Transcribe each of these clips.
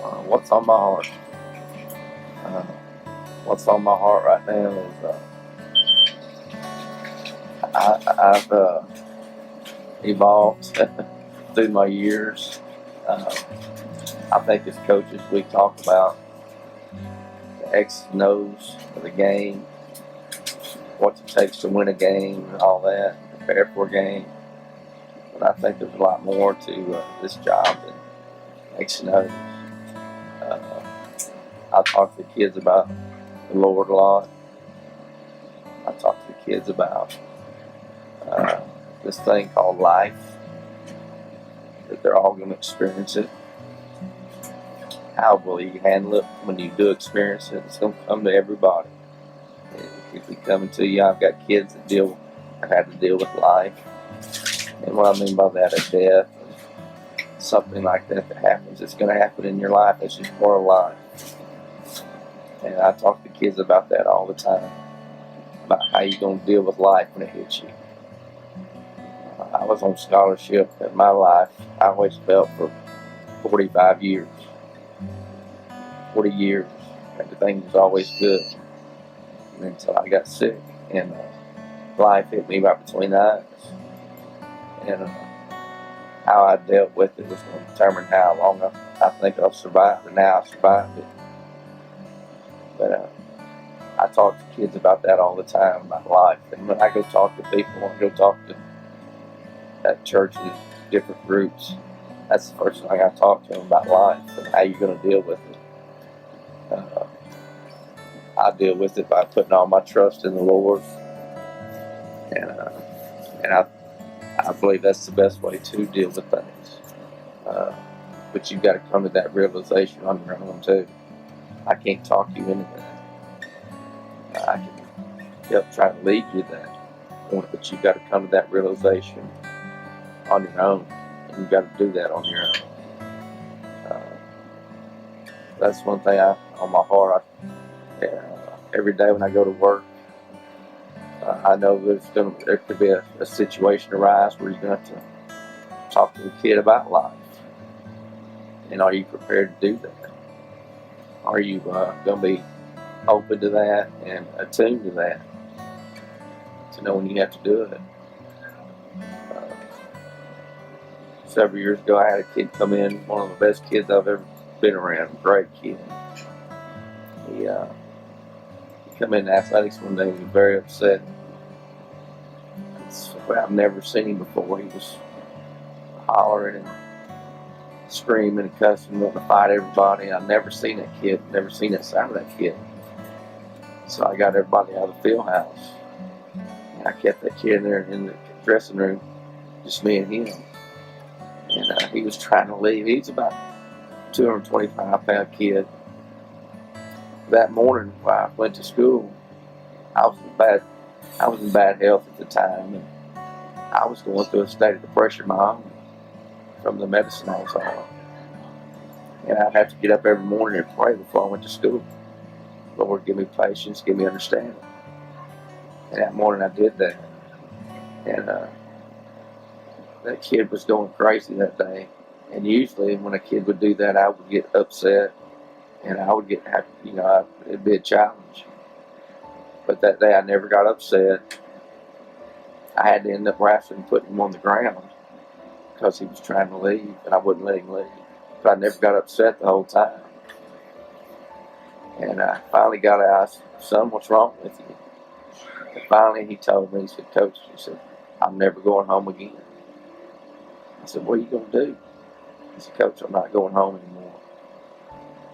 What's on my heart? Uh, what's on my heart right now is I've evolved through my years. Uh, I think as coaches we talk about the X's and O's of the game, what it takes to win a game and all that, prepare for a game. But I think there's a lot more to this job than X and O's. I talk to the kids about the Lord a lot. I talk to the kids about this thing called life, that they're all going to experience it. How will you handle it when you do experience it? It's going to come to everybody. If it's coming to you, I've got kids that had to deal with life. And what I mean by that is death, something like that happens. It's going to happen in your life. It's just part of life. And I talk to kids about that all the time, about how you're going to deal with life when it hits you. I was on scholarship in my life. I always felt for 45 years. 40 years. Everything was always good. Until I got sick. And life hit me right between the eyes. And how I dealt with it was going to determine how long I think I'll survive. And now I survived it. But I talk to kids about that all the time, about life. And when I go talk to people, I go talk to at churches, different groups, that's the first thing I talk to them about life and how you're going to deal with it. I deal with it by putting all my trust in the Lord, and I believe that's the best way to deal with things. But you've got to come to that realization on your own too. I can't talk you into that. I can help try to lead you to that point, but you've got to come to that realization on your own, and you've got to do that on your own. That's one thing on my heart. Every day when I go to work, I know there could be a situation arise where you're going to have to talk to the kid about life. And are you prepared to do that? Are you going to be open to that and attuned to that, to know when you have to do it? Several years ago, I had a kid come in, one of the best kids I've ever been around, great kid. He come in athletics one day, he was very upset. I've never seen him before. He was hollering and screaming and cussing, wanting to fight everybody. I've never seen that kid, never seen that side of that kid. So I got everybody out of the field house. And I kept that kid in there in the dressing room, just me and him. And he was trying to leave. He's about 225-pound kid. That morning when I went to school, I was in bad health at the time, and I was going through a state of depression my own from the medicine I was on. And I'd have to get up every morning and pray before I went to school. Lord, give me patience, give me understanding. And that morning I did that. And that kid was going crazy that day. And usually when a kid would do that, I would get upset. And I would get happy, it'd be a challenge. But that day I never got upset. I had to end up wrestling, putting him on the ground because he was trying to leave, and I wouldn't let him leave. But I never got upset the whole time. And I finally got out. I said, "Son, what's wrong with you?" And finally he told me, he said, "Coach," he said, "I'm never going home again." I said, "What are you going to do?" He said, "Coach, I'm not going home anymore."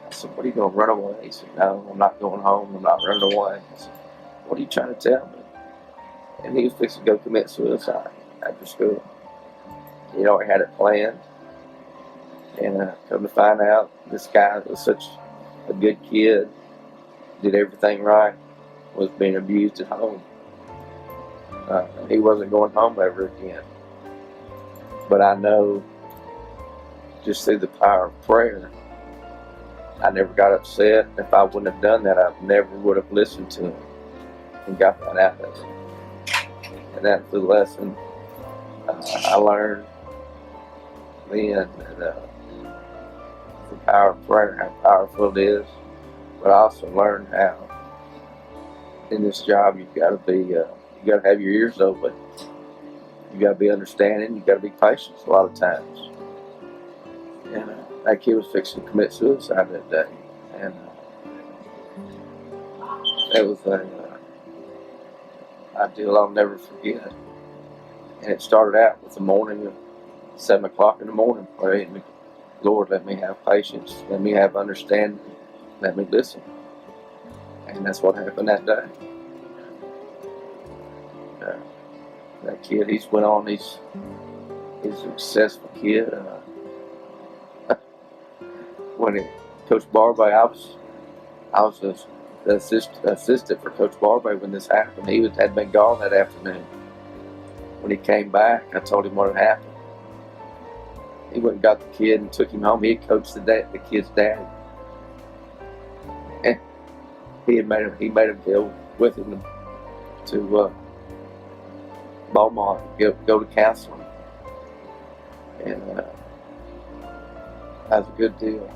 I said, "What are you going to run away?" He said, "No, I'm not going home. I'm not running away." I said, "What are you trying to tell me?" And he was fixing to go commit suicide after school. He already had it planned. And come to find out, this guy was such a good kid, did everything right, was being abused at home. He wasn't going home ever again. But I know, just through the power of prayer, I never got upset. If I wouldn't have done that, I never would have listened to him and got that out of him. And that's the lesson I learned then. power of prayer, how powerful it is. But I also learned how in this job you've got to be, you got to have your ears open. You got to be understanding. You got to be patient a lot of times. And that kid was fixing to commit suicide that day, and it was a deal I'll never forget. And it started out with the morning of 7 o'clock in the morning praying, Lord, let me have patience, let me have understanding, let me listen. And that's what happened that day. That kid, he's went on, he's a successful kid. When Coach Barbay, I was the assistant for Coach Barbay when this happened. He had been gone that afternoon. When he came back, I told him what had happened. He went and got the kid and took him home. He had coached the kid's daddy, and he made him go with him to Beaumont, go to counseling, and that's a good deal.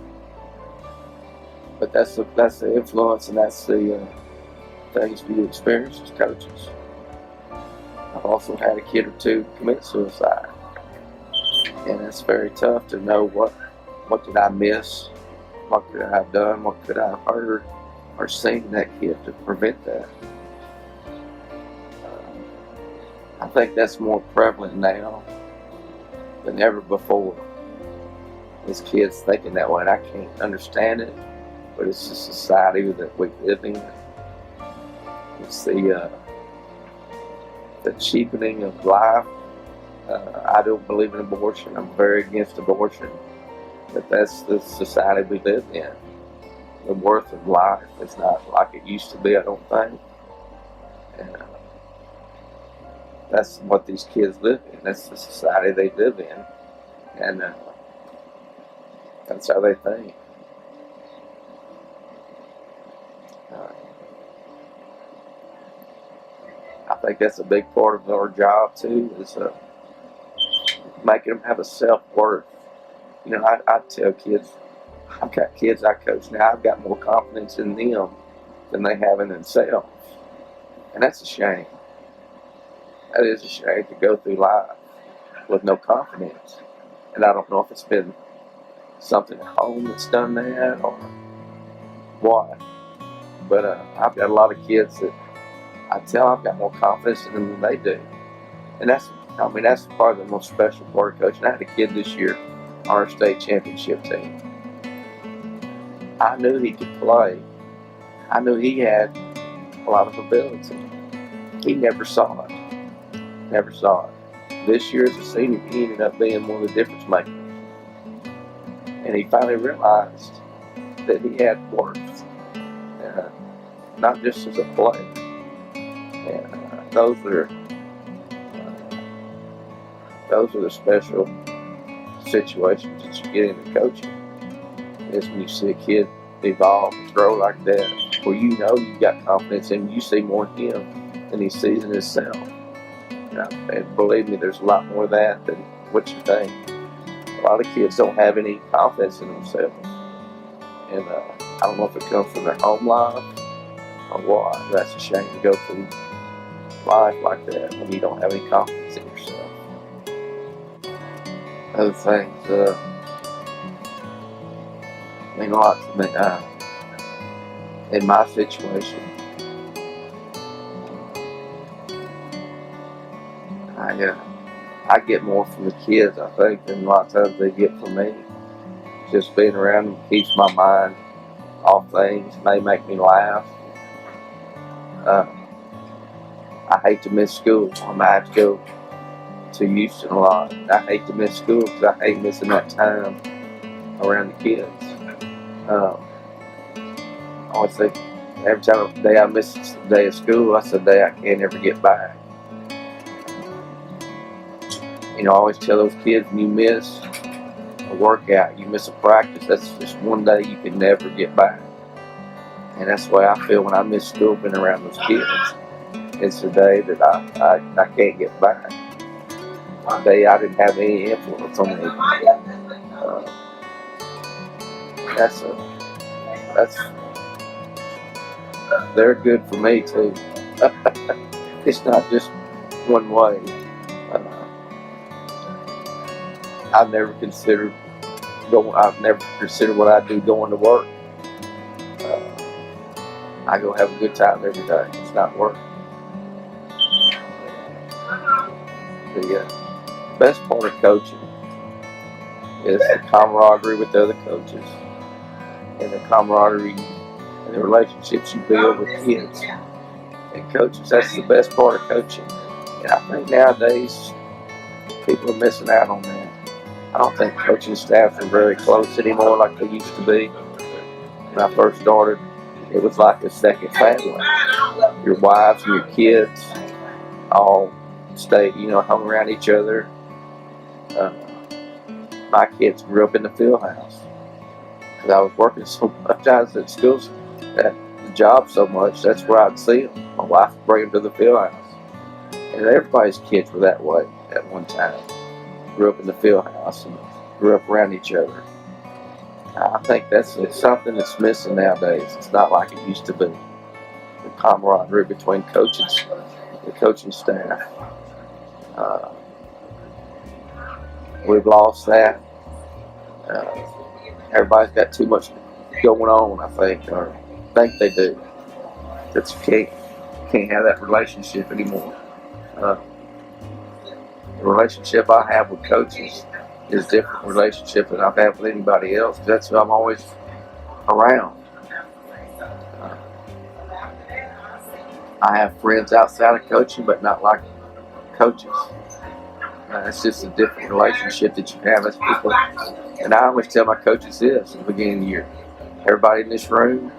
But that's the influence, and that's the things we experience as coaches. I've also had a kid or two commit suicide, and it's very tough to know what did I miss, what could I have done, what could I have heard or seen that kid to prevent that. I think that's more prevalent now than ever before. These kids thinking that way, and I can't understand it. But it's the society that we live in. It's the cheapening of life. I don't believe in abortion. I'm very against abortion. But that's the society we live in. The worth of life is not like it used to be, I don't think. And that's what these kids live in. That's the society they live in. And that's how they think. I think that's a big part of our job too, is making them have a self-worth. You know, I tell kids, I've got kids I coach now, I've got more confidence in them than they have in themselves. And that's a shame. That is a shame to go through life with no confidence. And I don't know if it's been something at home that's done that or what. But I've got a lot of kids that I tell I've got more confidence in them than they do. And that's probably the most special part of coaching. I had a kid this year on our state championship team. I knew he could play. I knew he had a lot of ability. He never saw it. Never saw it. This year as a senior, he ended up being one of the difference makers. And he finally realized that he had worth. Not just as a player. And those are the special situations that you get into coaching. Is when you see a kid evolve and grow like that, where you know you've got confidence in him, you see more in him than he sees in himself. And believe me, there's a lot more of that than what you think. A lot of kids don't have any confidence in themselves. And I don't know if it comes from their home life or what. That's a shame to go through life like that when you don't have any confidence in yourself. Other things mean a lot to me. In my situation, I get more from the kids, I think, than a lot of times they get from me. Just being around them keeps my mind off things, may make me laugh. I hate to miss school. I might have to go to Houston a lot. I hate to miss school because I hate missing that time around the kids. I always think every time the day I miss a day of school, that's the day I can't ever get back. You know, I always tell those kids, when you miss a workout, you miss a practice, that's just one day you can never get back. And that's the way I feel when I miss school, being around those kids. It's the day that I can't get back. The day I didn't have any influence on me. that's they're good for me too. It's not just one way. Uh, I've never considered what I do going to work. I go have a good time every day. It's not work. The best part of coaching is the camaraderie with the other coaches, and the camaraderie and the relationships you build with kids and coaches. That's the best part of coaching. And I think nowadays people are missing out on that. I don't think coaching staffs are very close anymore like they used to be. When I first started, it was like a second family. Your wives and your kids all stayed, hung around each other. My kids grew up in the field house because I was working so much. I was at schools, at the job so much. That's where I'd see them. My wife would bring them to the field house, and everybody's kids were that way at one time. Grew up in the field house and grew up around each other. I think that's something that's missing nowadays. It's not like it used to be. The camaraderie between coaches, the coaching staff. We've lost that. Everybody's got too much going on, I think, or think they do. That you can't have that relationship anymore. The relationship I have with coaches is a different relationship than I've had with anybody else. That's who I'm always around. I have friends outside of coaching, but not like coaches. It's just a different relationship that you have as people. And I always tell my coaches this at the beginning of the year. Everybody in this room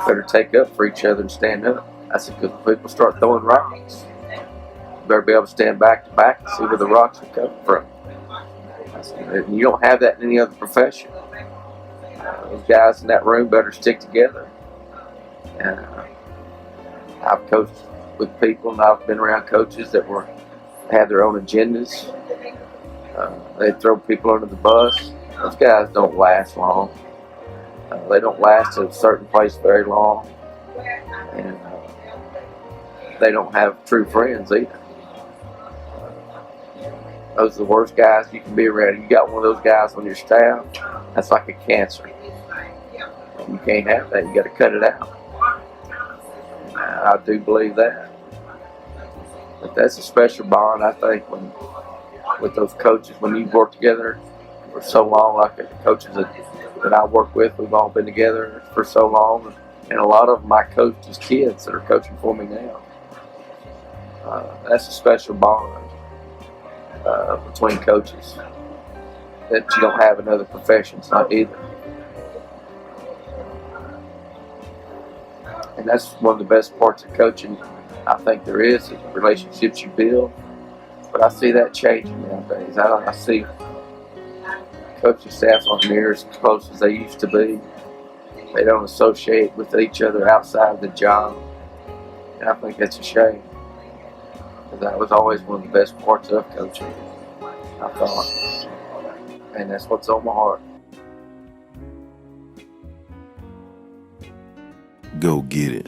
better take up for each other and stand up. I said, because when people start throwing rocks, you better be able to stand back to back and see where the rocks are coming from. I said, you don't have that in any other profession. Those guys in that room better stick together. And I've coached with people, and I've been around coaches that had their own agendas. They throw people under the bus. Those guys don't last long. They don't last at a certain place very long, and they don't have true friends either. Those are the worst guys you can be around. You got one of those guys on your staff, that's like a cancer. And you can't have that. You got to cut it out. I do believe that. But that's a special bond, I think, with those coaches. When you work together for so long, like the coaches that I work with, we've all been together for so long. And a lot of them I coached as kids that are coaching for me now. That's a special bond between coaches that you don't have in other professions, not either. And that's one of the best parts of coaching I think there is the relationships you build. But I see that changing nowadays. I see coaching staffs aren't near as close as they used to be. They don't associate with each other outside of the job. And I think that's a shame. Because that was always one of the best parts of coaching, I thought. And that's what's on my heart. Go get it.